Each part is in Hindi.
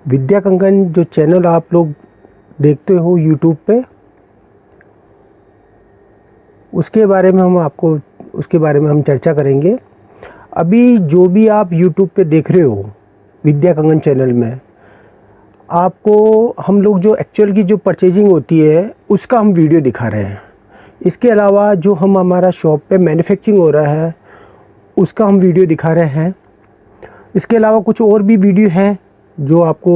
विद्या कंगन जो चैनल आप लोग देखते हो यूट्यूब पे, उसके बारे में हम चर्चा करेंगे। अभी जो भी आप यूट्यूब पे देख रहे हो विद्या कंगन चैनल में, आपको हम लोग जो एक्चुअल की जो परचेजिंग होती है उसका हम वीडियो दिखा रहे हैं। इसके अलावा जो हमारा शॉप पे मैन्युफैक्चरिंग हो रहा है उसका हम वीडियो दिखा रहे हैं। इसके अलावा कुछ और भी वीडियो हैं जो आपको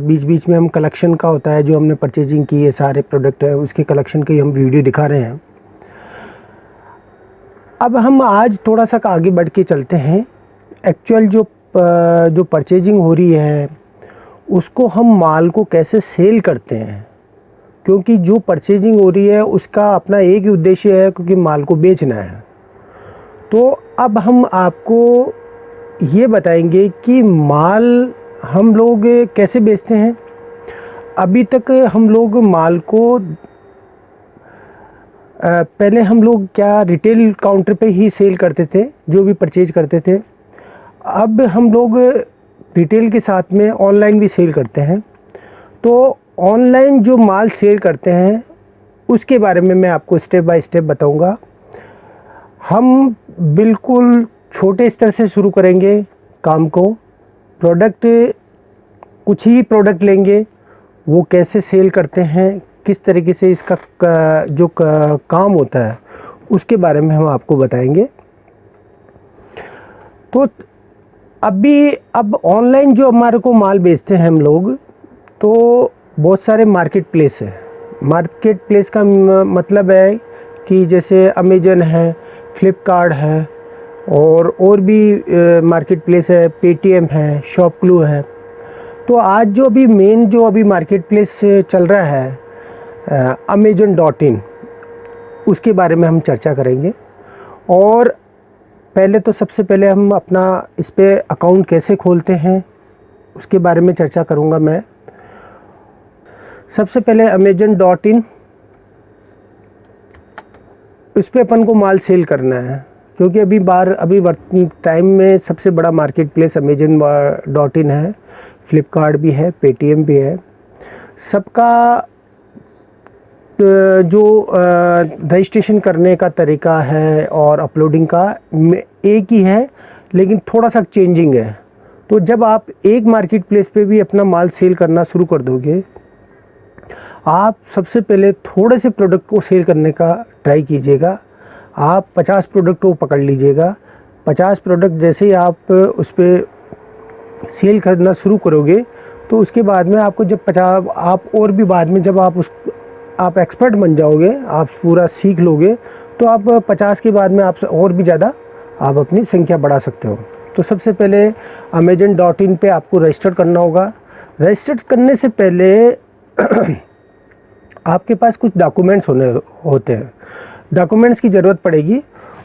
बीच बीच में हम कलेक्शन का होता है, जो हमने परचेजिंग की है सारे प्रोडक्ट है उसके कलेक्शन के हम वीडियो दिखा रहे हैं। अब हम आज थोड़ा सा आगे बढ़ के चलते हैं। एक्चुअल जो परचेजिंग हो रही है उसको हम माल को कैसे सेल करते हैं, क्योंकि जो परचेजिंग हो रही है उसका अपना एक ही उद्देश्य है, क्योंकि माल को बेचना है। तो अब हम आपको ये बताएंगे कि माल हम लोग कैसे बेचते हैं। अभी तक हम लोग माल को पहले हम लोग क्या रिटेल काउंटर पे ही सेल करते थे, जो भी परचेज करते थे। अब हम लोग रिटेल के साथ में ऑनलाइन भी सेल करते हैं। तो ऑनलाइन जो माल सेल करते हैं उसके बारे में मैं आपको स्टेप बाय स्टेप बताऊंगा। हम बिल्कुल छोटे स्तर से शुरू करेंगे काम को। प्रोडक्ट कुछ ही प्रोडक्ट लेंगे, वो कैसे सेल करते हैं, किस तरीके से इसका जो काम होता है उसके बारे में हम आपको बताएंगे। तो अब ऑनलाइन जो हमारे को माल बेचते हैं हम लोग, तो बहुत सारे मार्केट प्लेस है। मार्केट प्लेस का मतलब है कि जैसे अमेजन है, फ्लिपकार्ट है, और भी मार्केट प्लेस है, पेटीएम है, शॉपक्लू है। तो आज जो अभी मार्केट प्लेस चल रहा है Amazon.in, उसके बारे में हम चर्चा करेंगे। और पहले तो सबसे पहले हम अपना इस पे अकाउंट कैसे खोलते हैं उसके बारे में चर्चा करूंगा मैं। सबसे पहले Amazon.in, उस पे अपन को माल सेल करना है, क्योंकि अभी टाइम में सबसे बड़ा मार्केट प्लेस Amazon.in है। फ्लिपकार्ट भी है, पेटीएम भी है। सबका जो रजिस्ट्रेशन करने का तरीका है और अपलोडिंग का एक ही है, लेकिन थोड़ा सा चेंजिंग है। तो जब आप एक मार्केट प्लेस पे भी अपना माल सेल करना शुरू कर दोगे, आप सबसे पहले थोड़े से प्रोडक्ट को सेल करने का ट्राई कीजिएगा। आप 50 प्रोडक्ट को पकड़ लीजिएगा। 50 प्रोडक्ट जैसे ही आप उस पर सेल करना शुरू करोगे, तो उसके बाद में आपको जब 50 आप और भी बाद में जब आप एक्सपर्ट बन जाओगे, आप पूरा सीख लोगे, तो आप 50 के बाद में आप और भी ज़्यादा आप अपनी संख्या बढ़ा सकते हो। तो सबसे पहले Amazon.in पे आपको रजिस्टर करना होगा। रजिस्टर करने से पहले आपके पास कुछ डॉक्यूमेंट्स होते हैं, डॉक्यूमेंट्स की ज़रूरत पड़ेगी।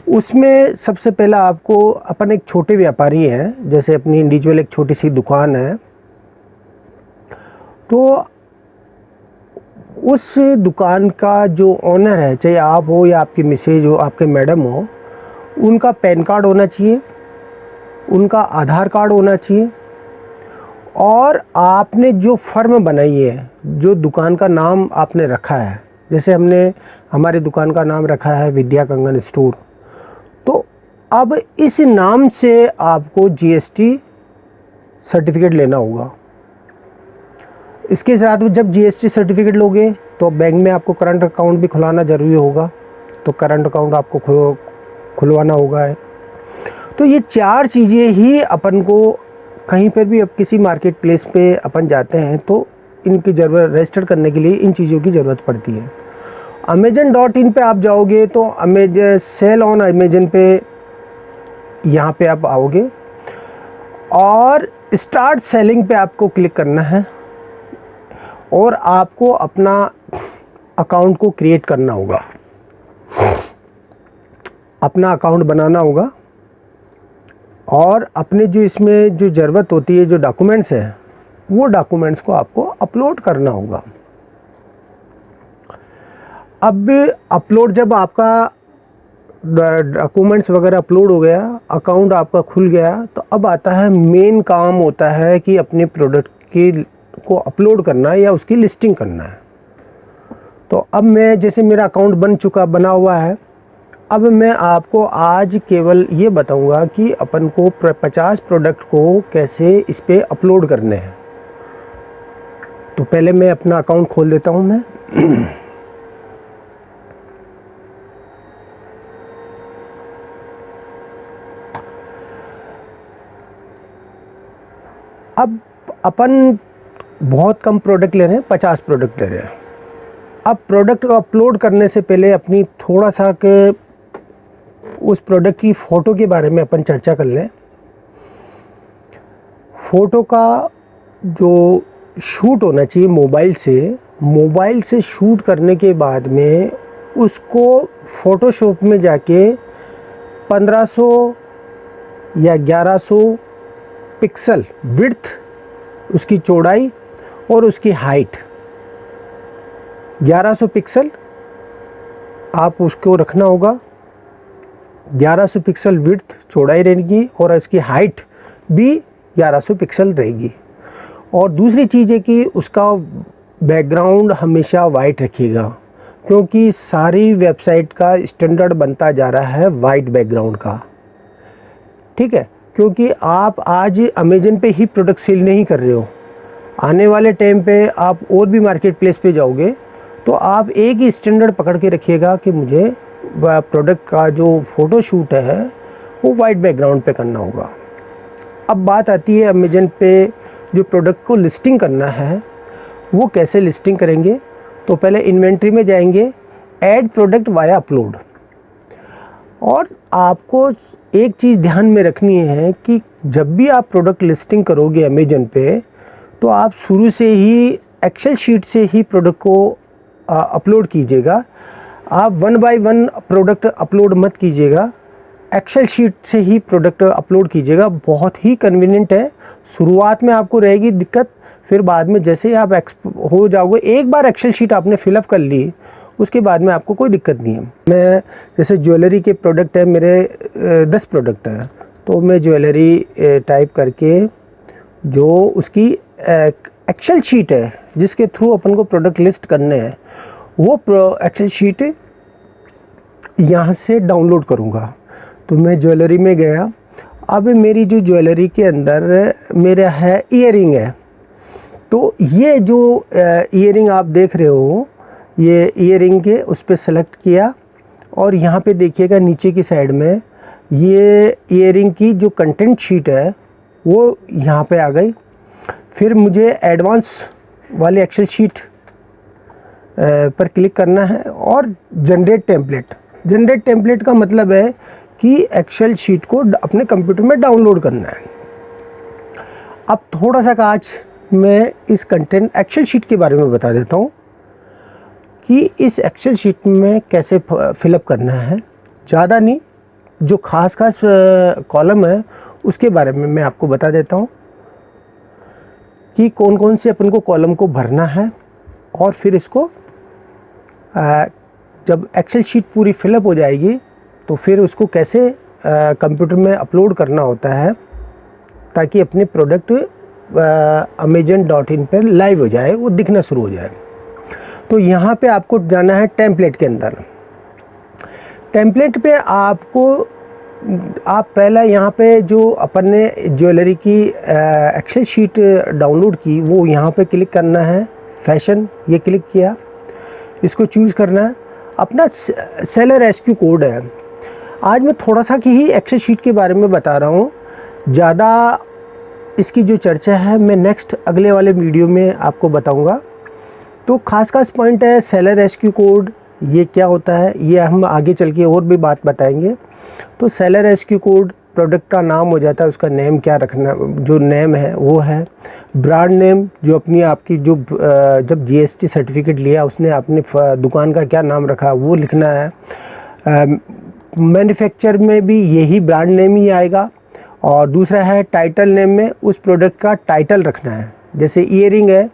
उसमें सबसे पहला आपको, अपन एक छोटे व्यापारी हैं, जैसे अपनी इंडिविजुअल एक छोटी सी दुकान है, तो उस दुकान का जो ओनर है, चाहे आप हो या आपकी मिसेज हो, आपके मैडम हो, उनका पैन कार्ड होना चाहिए, उनका आधार कार्ड होना चाहिए, और आपने जो फर्म बनाई है, जो दुकान का नाम आपने रखा है, जैसे हमारी दुकान का नाम रखा है विद्या कंगन स्टोर, तो अब इस नाम से आपको जीएसटी सर्टिफिकेट लेना होगा। इसके साथ जब जीएसटी सर्टिफिकेट लोगे तो बैंक में आपको करंट अकाउंट भी खुलाना ज़रूरी होगा, तो करंट अकाउंट आपको खुलवाना होगा। तो ये 4 चीज़ें ही अपन को कहीं पर भी, अब किसी मार्केट प्लेस पे अपन जाते हैं तो इनकी ज़रूरत, रजिस्टर करने के लिए इन चीज़ों की ज़रूरत पड़ती है। Amazon.in पे आप जाओगे तो सेल ऑन अमेजन पे यहाँ पे आप आओगे और स्टार्ट सेलिंग पे आपको क्लिक करना है, और आपको अपना अकाउंट को क्रिएट करना होगा, अपना अकाउंट बनाना होगा, और अपने जो इसमें जो ज़रूरत होती है, जो डॉक्यूमेंट्स है, वो डॉक्यूमेंट्स को आपको अपलोड करना होगा। अब अपलोड, जब आपका डॉक्यूमेंट्स वगैरह अपलोड हो गया, अकाउंट आपका खुल गया, तो अब आता है मेन काम, होता है कि अपने प्रोडक्ट की को अपलोड करना है या उसकी लिस्टिंग करना है। तो अब मैं, जैसे मेरा अकाउंट बना हुआ है, अब मैं आपको आज केवल ये बताऊंगा कि अपन को 50 प्रोडक्ट को कैसे इस पे अपलोड करने हैं। तो पहले मैं अपना अकाउंट खोल देता हूं मैं। अब अपन बहुत कम प्रोडक्ट ले रहे हैं, 50 प्रोडक्ट ले रहे हैं। अब प्रोडक्ट को अपलोड करने से पहले अपनी थोड़ा सा के उस प्रोडक्ट की फ़ोटो के बारे में अपन चर्चा कर लें। फ़ोटो का जो शूट होना चाहिए मोबाइल से शूट करने के बाद में उसको फ़ोटोशॉप में जाके 1500 या 1100 पिक्सल विड्थ, उसकी चौड़ाई और उसकी हाइट 1100 पिक्सल आप उसको रखना होगा। 1100 पिक्सल विड्थ चौड़ाई रहेगी और इसकी हाइट भी 1100 पिक्सल रहेगी। और दूसरी चीज़ है कि उसका बैकग्राउंड हमेशा वाइट रखिएगा, क्योंकि सारी वेबसाइट का स्टैंडर्ड बनता जा रहा है वाइट बैकग्राउंड का। ठीक है, क्योंकि आप आज अमेज़न पे ही प्रोडक्ट सेल नहीं कर रहे हो, आने वाले टाइम पे आप और भी मार्केट प्लेस पे जाओगे तो आप एक ही स्टैंडर्ड पकड़ के रखिएगा कि मुझे प्रोडक्ट का जो फ़ोटो शूट है वो वाइट बैकग्राउंड पे करना होगा। अब बात आती है अमेज़न पे जो प्रोडक्ट को लिस्टिंग करना है वो कैसे लिस्टिंग करेंगे। तो पहले इन्वेंट्री में जाएंगे, ऐड प्रोडक्ट वाया अपलोड। और आपको एक चीज़ ध्यान में रखनी है कि जब भी आप प्रोडक्ट लिस्टिंग करोगे अमेज़न पे, तो आप शुरू से ही एक्सेल शीट से ही प्रोडक्ट को अपलोड कीजिएगा। आप 1 बाय 1 प्रोडक्ट अपलोड मत कीजिएगा, एक्सेल शीट से ही प्रोडक्ट अपलोड कीजिएगा। बहुत ही कन्वीनियंट है। शुरुआत में आपको रहेगी दिक्कत, फिर बाद में जैसे आप हो जाओगे, एक बार एक्सेल शीट आपने फिलअप कर ली उसके बाद में आपको कोई दिक्कत नहीं है। मैं जैसे ज्वेलरी के प्रोडक्ट है मेरे 10 प्रोडक्ट हैं, तो मैं ज्वेलरी टाइप करके जो उसकी एक्सेल शीट है जिसके थ्रू अपन को प्रोडक्ट लिस्ट करने हैं वो एक्सेल शीट यहाँ से डाउनलोड करूँगा। तो मैं ज्वेलरी में गया। अब मेरी जो ज्वेलरी के अंदर मेरा है ईयरिंग है, तो ये जो ईयरिंग आप देख रहे हो, ये ईयरिंग के उस पर सेलेक्ट किया और यहाँ पे देखिएगा नीचे की साइड में ये ईयरिंग की जो कंटेंट शीट है वो यहाँ पे आ गई। फिर मुझे एडवांस वाले एक्सेल शीट पर क्लिक करना है और जनरेट टेम्पलेट का मतलब है कि एक्सेल शीट को अपने कंप्यूटर में डाउनलोड करना है। अब थोड़ा सा आज मैं इस कंटेंट एक्सेल शीट के बारे में बता देता हूँ कि इस एक्सेल शीट में कैसे फिलअप करना है। ज़्यादा नहीं, जो खास कॉलम है उसके बारे में मैं आपको बता देता हूँ कि कौन कौन से अपन को कॉलम को भरना है। और फिर इसको जब एक्सेल शीट पूरी फिलअप हो जाएगी तो फिर उसको कैसे कंप्यूटर में अपलोड करना होता है ताकि अपने प्रोडक्ट amazon.in पर लाइव हो जाए, वो दिखना शुरू हो जाए। तो यहाँ पे आपको जाना है टेम्पलेट के अंदर। टेम्पलेट पे आप पहला यहाँ पे जो अपन ने ज्वेलरी की एक्सेल शीट डाउनलोड की वो यहाँ पे क्लिक करना है। फैशन ये क्लिक किया, इसको चूज़ करना है। अपना सेलर एसक्यू कोड है। आज मैं थोड़ा सा की ही एक्सेल शीट के बारे में बता रहा हूँ, ज़्यादा इसकी जो चर्चा है मैं नेक्स्ट अगले वाले वीडियो में आपको बताऊँगा। तो खास पॉइंट है सेलर एसक्यू कोड, ये क्या होता है ये हम आगे चल के और भी बात बताएंगे। तो सेलर एसक्यू कोड प्रोडक्ट का नाम हो जाता है, उसका नेम क्या रखना, जो नेम है वो है ब्रांड नेम, जो अपनी आपकी जो जब जीएसटी सर्टिफिकेट लिया उसने अपनी दुकान का क्या नाम रखा वो लिखना है। मैन्युफैक्चर में भी यही ब्रांड नेम ही आएगा। और दूसरा है टाइटल नेम में उस प्रोडक्ट का टाइटल रखना है। जैसे ईयरिंग है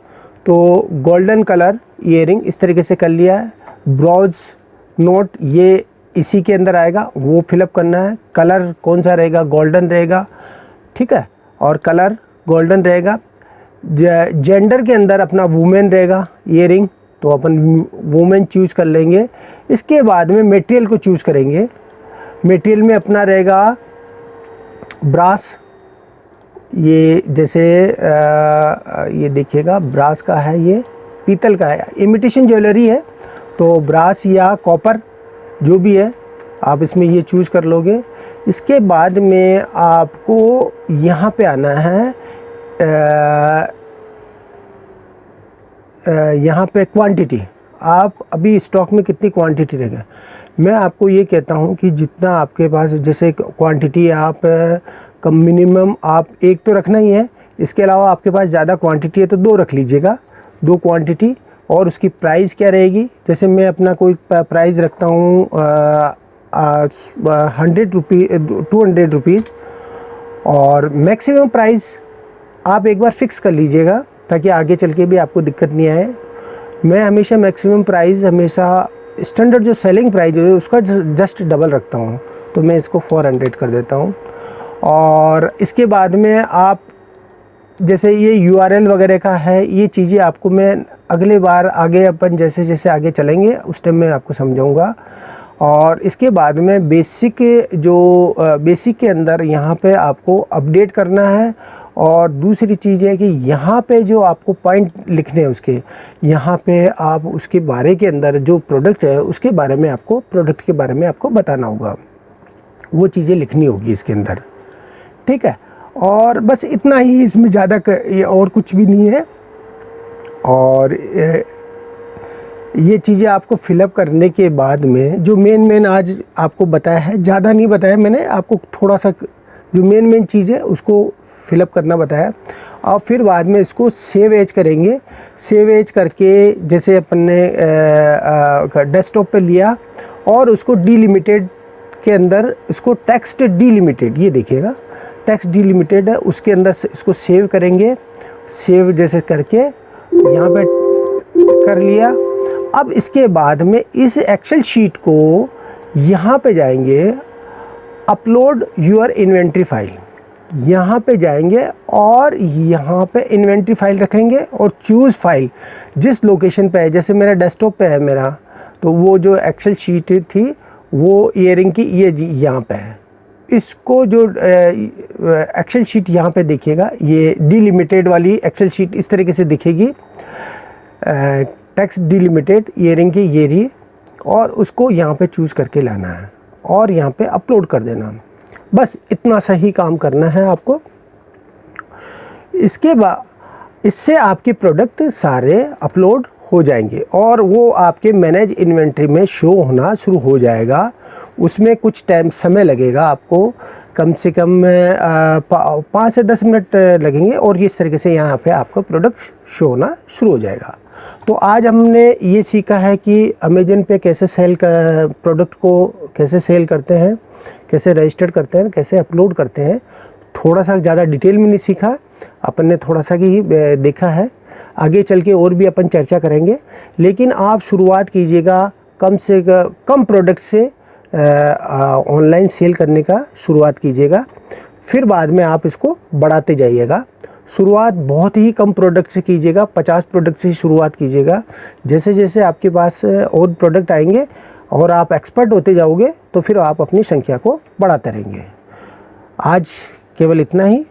तो गोल्डन कलर ईयरिंग इस तरीके से कर लिया है। ब्राउज नोट ये इसी के अंदर आएगा, वो फिलअप करना है। कलर कौन सा रहेगा, गोल्डन रहेगा, ठीक है, और कलर गोल्डन रहेगा। जेंडर के अंदर अपना वुमेन रहेगा ईयरिंग, तो अपन वुमेन चूज़ कर लेंगे। इसके बाद में मटेरियल को चूज़ करेंगे। मटेरियल में अपना रहेगा ब्रास, ये जैसे ये देखिएगा ब्रास का है, ये पीतल का है, इमिटेशन ज्वेलरी है, तो ब्रास या कॉपर जो भी है आप इसमें ये चूज़ कर लोगे। इसके बाद में आपको यहाँ पे आना है, यहाँ पे क्वांटिटी, आप अभी स्टॉक में कितनी क्वांटिटी रहेगा। मैं आपको ये कहता हूँ कि जितना आपके पास, जैसे क्वांटिटी आप कम मिनिमम आप एक तो रखना ही है, इसके अलावा आपके पास ज़्यादा क्वांटिटी है तो 2 रख लीजिएगा, 2 क्वांटिटी। और उसकी प्राइस क्या रहेगी, जैसे मैं अपना कोई प्राइस रखता हूँ 200 रुपीज़, और मैक्सिमम प्राइस आप एक बार फिक्स कर लीजिएगा ताकि आगे चल के भी आपको दिक्कत नहीं आए। मैं हमेशा मैक्सिमम प्राइस, हमेशा स्टैंडर्ड जो सेलिंग प्राइस है उसका जस्ट डबल रखता हूँ, तो मैं इसको 400 कर देता हूँ। और इसके बाद में आप, जैसे ये URL वगैरह का है, ये चीज़ें आपको मैं अगले बार आगे अपन जैसे जैसे आगे चलेंगे उस टाइम मैं आपको समझाऊंगा। और इसके बाद में बेसिक के अंदर यहाँ पे आपको अपडेट करना है। और दूसरी चीज़ है कि यहाँ पे जो आपको पॉइंट लिखने हैं उसके, यहाँ पे आप उसके बारे के अंदर जो प्रोडक्ट है उसके बारे में आपको, प्रोडक्ट के बारे में आपको बताना होगा, वो चीज़ें लिखनी होगी इसके अंदर, ठीक है। और बस इतना ही, इसमें ज़्यादा और कुछ भी नहीं है। और ये चीज़ें आपको फिलअप करने के बाद में जो मेन आज आपको बताया है, ज़्यादा नहीं बताया मैंने आपको, थोड़ा सा जो मेन चीज़ है उसको फिलअप करना बताया। और फिर बाद में इसको सेव एज करेंगे। सेव एज करके जैसे अपन ने डेस्कटॉप पे लिया और उसको डीलिमिटेड के अंदर, इसको टेक्स्ट डीलिमिटेड, ये देखिएगा टेक्स्ट डीलिमिटेड है, उसके अंदर से इसको सेव करेंगे। सेव जैसे करके यहाँ पे कर लिया। अब इसके बाद में इस एक्सेल शीट को यहाँ पे जाएंगे, अपलोड यूर इन्वेंट्री फाइल, यहाँ पे जाएंगे और यहाँ पे इन्वेंट्री फाइल रखेंगे और चूज़ फाइल जिस लोकेशन पे है, जैसे मेरा डेस्कटॉप पे है मेरा, तो वो जो एक्सेल शीट थी वो ईयरिंग की ये यहाँ पे है। इसको जो एक्सेल शीट यहाँ पे देखिएगा, ये डीलिमिटेड वाली एक्सेल शीट इस तरीके से दिखेगी, टेक्स्ट डीलिमिटेड ईयरिंग की ये रही, और उसको यहाँ पे चूज़ करके लाना है और यहाँ पे अपलोड कर देना। बस इतना सा ही काम करना है आपको। इसके बाद इससे आपके प्रोडक्ट सारे अपलोड हो जाएंगे और वो आपके मैनेज इन्वेंट्री में शो होना शुरू हो जाएगा। उसमें कुछ टाइम समय लगेगा आपको, कम से कम 5 से 10 मिनट लगेंगे और इस तरीके से यहाँ पे आपका प्रोडक्ट शो होना शुरू हो जाएगा। तो आज हमने ये सीखा है कि अमेज़न पे कैसे सेल कर, प्रोडक्ट को कैसे सेल करते हैं, कैसे रजिस्टर करते हैं, कैसे अपलोड करते हैं। थोड़ा सा ज़्यादा डिटेल में नहीं सीखा, अपन ने थोड़ा सा ही देखा है। आगे चल के और भी अपन चर्चा करेंगे, लेकिन आप शुरुआत कीजिएगा कम से कम प्रोडक्ट से ऑनलाइन सेल करने का शुरुआत कीजिएगा, फिर बाद में आप इसको बढ़ाते जाइएगा। शुरुआत बहुत ही कम प्रोडक्ट से कीजिएगा, 50 प्रोडक्ट से शुरुआत कीजिएगा। जैसे जैसे आपके पास और प्रोडक्ट आएंगे और आप एक्सपर्ट होते जाओगे तो फिर आप अपनी संख्या को बढ़ाते रहेंगे। आज केवल इतना ही।